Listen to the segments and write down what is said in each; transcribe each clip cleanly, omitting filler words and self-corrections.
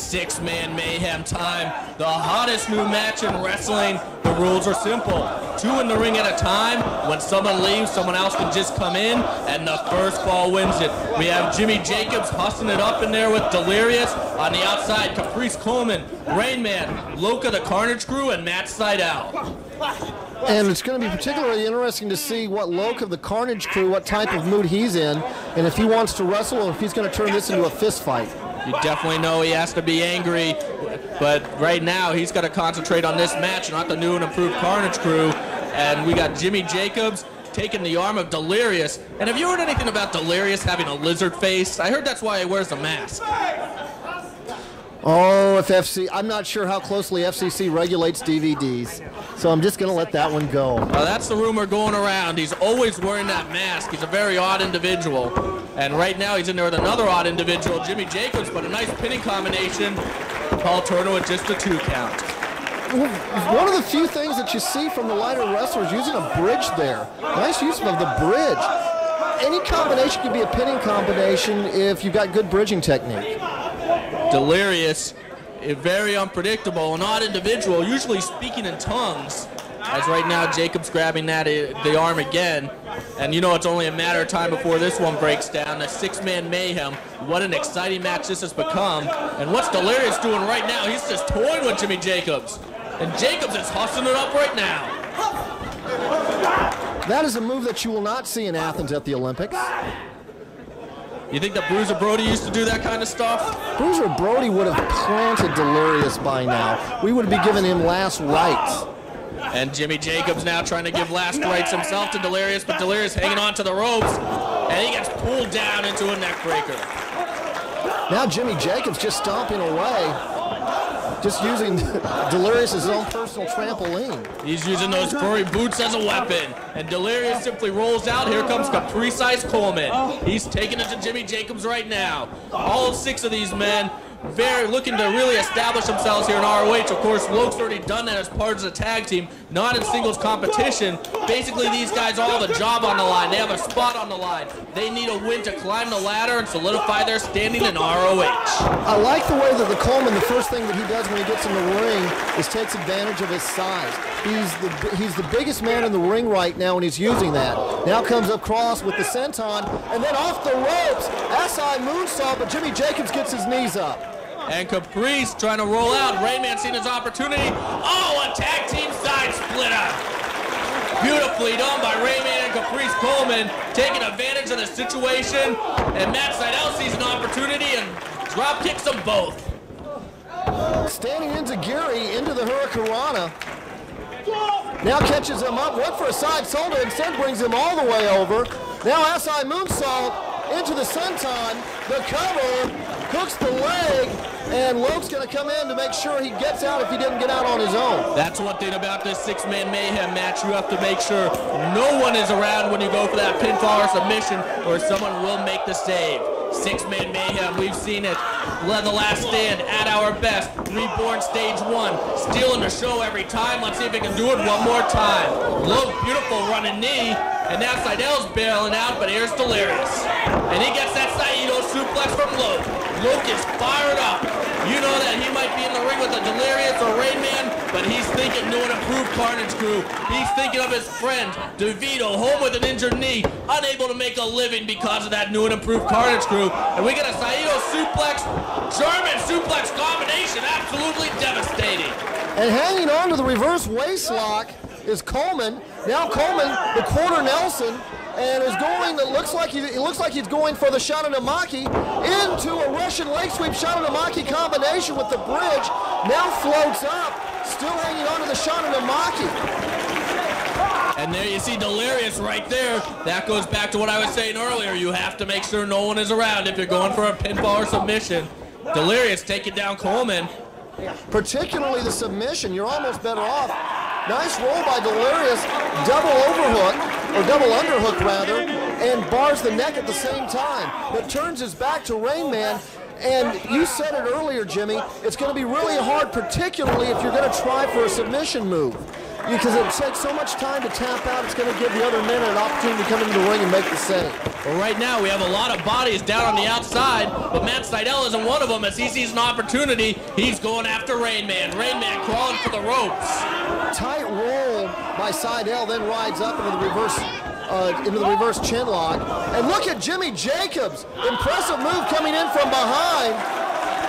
Six-man mayhem time. The hottest new match in wrestling. The rules are simple. 2 in the ring at a time. When someone leaves, someone else can just come in, and the first fall wins it. We have Jimmy Jacobs hustling it up in there with Delirious. On the outside, Caprice Coleman, Rainman, Loca the Carnage Crew, and Matt Sydal. And it's going to be particularly interesting to see what Loca of the Carnage Crew, what type of mood he's in, and if he wants to wrestle or if he's going to turn this into a fist fight. You definitely know he has to be angry, but right now he's got to concentrate on this match, not the new and improved Carnage Crew. And we got Jimmy Jacobs taking the arm of Delirious. And have you heard anything about Delirious having a lizard face? I heard that's why he wears a mask. Oh, I'm not sure how closely FCC regulates DVDs, so I'm just going to let that one go. Well, that's the rumor going around. He's always wearing that mask. He's a very odd individual. And right now he's in there with another odd individual, Jimmy Jacobs, but a nice pinning combination. Paul Turner with just a 2 count. One of the few things that you see from the lighter wrestlers using a bridge there. Nice use of the bridge. Any combination could be a pinning combination if you've got good bridging technique. Delirious, very unpredictable, an odd individual, usually speaking in tongues. As right now, Jacob's grabbing the arm again. And you know it's only a matter of time before this one breaks down. A 6-man mayhem. What an exciting match this has become. And what's Delirious doing right now? He's just toying with Jimmy Jacobs. And Jacobs is hustling it up right now. That is a move that you will not see in Athens at the Olympics. You think that Bruiser Brody used to do that kind of stuff? Bruiser Brody would have planted Delirious by now. We would be giving him last rites. And Jimmy Jacobs now trying to give last rites himself to Delirious, but Delirious hanging on to the ropes, and he gets pulled down into a neck breaker. Now Jimmy Jacobs just stomping away, just using Delirious as his own personal trampoline. He's using those furry boots as a weapon, and Delirious simply rolls out. Here comes Caprice Coleman. He's taking it to Jimmy Jacobs right now. All 6 of these men looking to really establish themselves here in ROH. Of course, Loke's already done that as part of the tag team, not in singles competition. Basically, these guys all have a job on the line. They have a spot on the line. They need a win to climb the ladder and solidify their standing in ROH. I like the way that the Coleman, the first thing that he does when he gets in the ring is takes advantage of his size. He's the biggest man in the ring right now, and he's using that. Now comes across with the senton, and then off the ropes, SI moonsault, but Jimmy Jacobs gets his knees up. And Caprice trying to roll out. Rainman seen his opportunity. Oh, a tag team side splitter. Beautifully done by Rainman and Caprice Coleman, taking advantage of the situation. And Matt Sydal sees an opportunity and drop kicks them both. Standing into Geary, into the Hurricanrana. Now catches him up, went for a side shoulder, instead brings him all the way over. Now SI moonsault into the senton, the cover, hooks the leg, and Loke's going to come in to make sure he gets out if he didn't get out on his own. That's one thing about this 6-man mayhem match. You have to make sure no one is around when you go for that pinfall or submission, or someone will make the save. 6-man mayhem, we've seen it. The Last Stand at our best. Reborn stage 1, stealing the show every time. Let's see if he can do it one more time. Loke, beautiful running knee, and now Sydal's bailing out, but here's Delirious. And he gets that Saito suplex from Loke. Loke is fired up. You know that he might be in the ring with a Delirious or Rainman, but he's thinking new and improved Carnage Crew. He's thinking of his friend, DeVito, home with an injured knee, unable to make a living because of that new and improved Carnage Crew. And we get a Saito suplex, German suplex combination, absolutely devastating. And hanging on to the reverse waistlock is Coleman. Now Coleman, the quarter Nelson, and is going, it looks like he's going for the Shadanamaki into a Russian leg sweep Shadanamaki combination with the bridge. Now floats up, still hanging on to the Shadanamaki. And there you see Delirious right there. That goes back to what I was saying earlier. You have to make sure no one is around if you're going for a pinfall or submission. Delirious taking down Coleman. Particularly the submission, you're almost better off. Nice roll by Delirious, double overhook, or double underhook rather, and bars the neck at the same time, but turns his back to Rainman. And you said it earlier, Jimmy, it's going to be really hard, particularly if you're going to try for a submission move. because it takes so much time to tap out, it's going to give the other men an opportunity to come into the ring and make the save. Well, right now we have a lot of bodies down on the outside, but Matt Sydal isn't one of them. As he sees an opportunity, he's going after Rainman. Rainman crawling for the ropes. Tight roll by Sydal, then rides up into the reverse chin lock. And look at Jimmy Jacobs. Impressive move coming in from behind.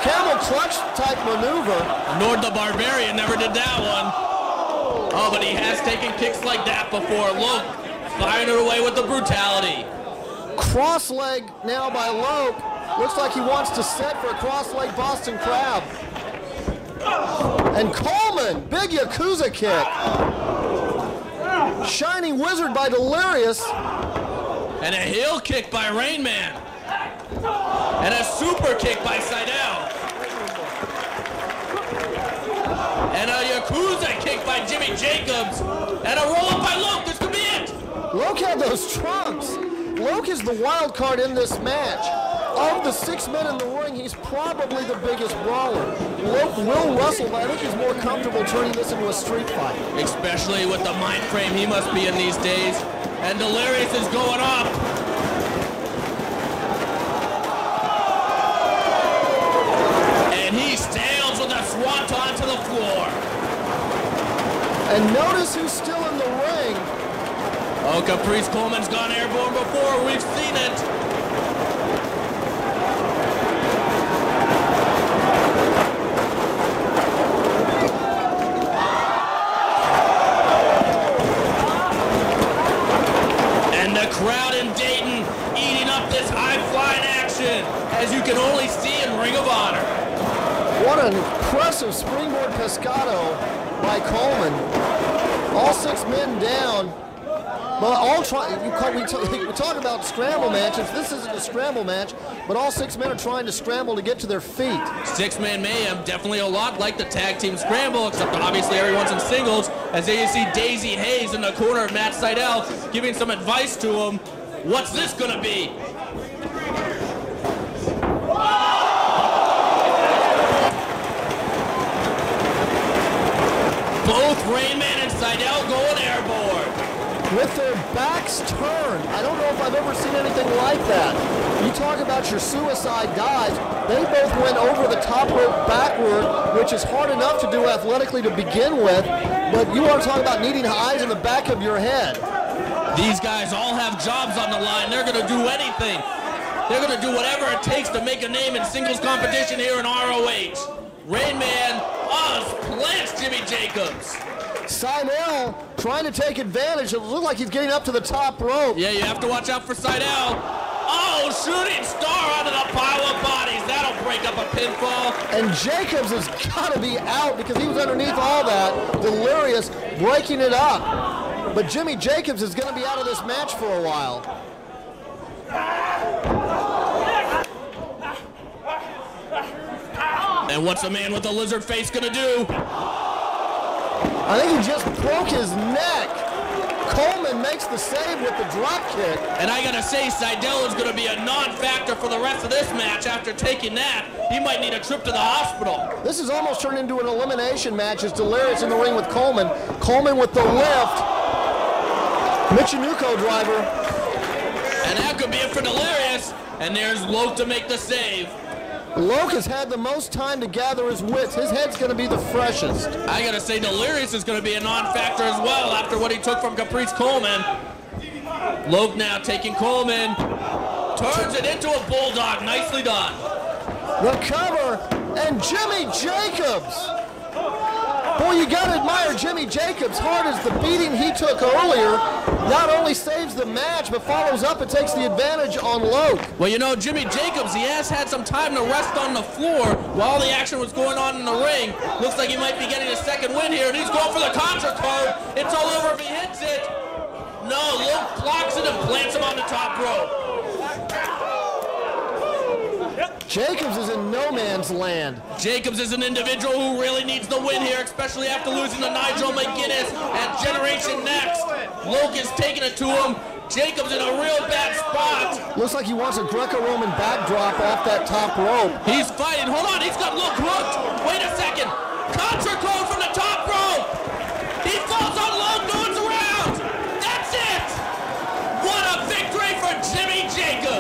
Camel clutch type maneuver. Nord the Barbarian never did that one. Oh, but he has taken kicks like that before. Look, firing it away with the brutality. Cross leg now by Loke. Looks like he wants to set for a cross leg Boston Crab. And Coleman, big Yakuza kick. Shining Wizard by Delirious. And a heel kick by Rainman. And a super kick by Sydal. And a Yakuza kick by Jimmy Jacobs. And a roll-up by Loke. This could be it. Loke had those trunks. Loke is the wild card in this match. Of the 6 men in the ring, he's probably the biggest brawler. Loke will wrestle, but I think he's more comfortable turning this into a street fight. Especially with the mind frame he must be in these days. And Delirious is going up. And he sails with a swanton to the floor. And notice who's still in the ring. Oh, Caprice Coleman's gone airborne before. We've seen it. And the crowd in Dayton eating up this high-flying action, as you can only see in Ring of Honor. What an impressive springboard pescado by Coleman. All 6 men down. But we talk about scramble matches. This isn't a scramble match, but all 6 men are trying to scramble to get to their feet. 6-man Mayhem, definitely a lot like the tag team scramble, except obviously everyone's in singles. As there you see Daisy Hayes in the corner of Matt Sydal giving some advice to him. What's this gonna be? Both Rainman and Sydal going airborne. With their backs turned. I don't know if I've ever seen anything like that. You talk about your suicide dives. They both went over the top rope backward, which is hard enough to do athletically to begin with, but you are talking about needing eyes in the back of your head. These guys all have jobs on the line. They're going to do anything. They're going to do whatever it takes to make a name in singles competition here in ROH. Rainman, plants Jimmy Jacobs. Sydal trying to take advantage. It looks like he's getting up to the top rope. Yeah, you have to watch out for Sydal. Oh, shooting star onto the pile of bodies. That'll break up a pinfall. And Jacobs has got to be out because he was underneath all that. Delirious breaking it up. But Jimmy Jacobs is going to be out of this match for a while. And what's the man with the lizard face going to do? I think he just broke his neck. Coleman makes the save with the drop kick. And I gotta say, Sydal is gonna be a non-factor for the rest of this match. After taking that, he might need a trip to the hospital. This is almost turned into an elimination match as Delirious in the ring with Coleman. Coleman with the lift. Michinoku driver. And that could be it for Delirious. And there's Loke to make the save. Loke has had the most time to gather his wits. His head's going to be the freshest. I gotta say, Delirious is going to be a non-factor as well after what he took from Caprice Coleman. Loke now taking Coleman, turns it into a bulldog. Nicely done. The cover, and Jimmy Jacobs. Boy, you got to admire Jimmy Jacobs. Hard as the beating he took earlier, not only saves the match, but follows up and takes the advantage on Loke. Well, you know, Jimmy Jacobs, he has had some time to rest on the floor while the action was going on in the ring. Looks like he might be getting a second win here, and he's going for the contra code. It's all over if he hits it. No, Loke blocks it and plants him on the top rope. Jacobs is in no man's land. Jacobs is an individual who really needs the win here, especially after losing to Nigel McGuinness at Generation Next. Loke is taking it to him. Jacobs in a real bad spot. Looks like he wants a Greco-Roman backdrop off that top rope. He's fighting. Hold on, he's got Loke hooked. Wait a second. Contra code from the top rope. He falls on Jimmy Jacobs.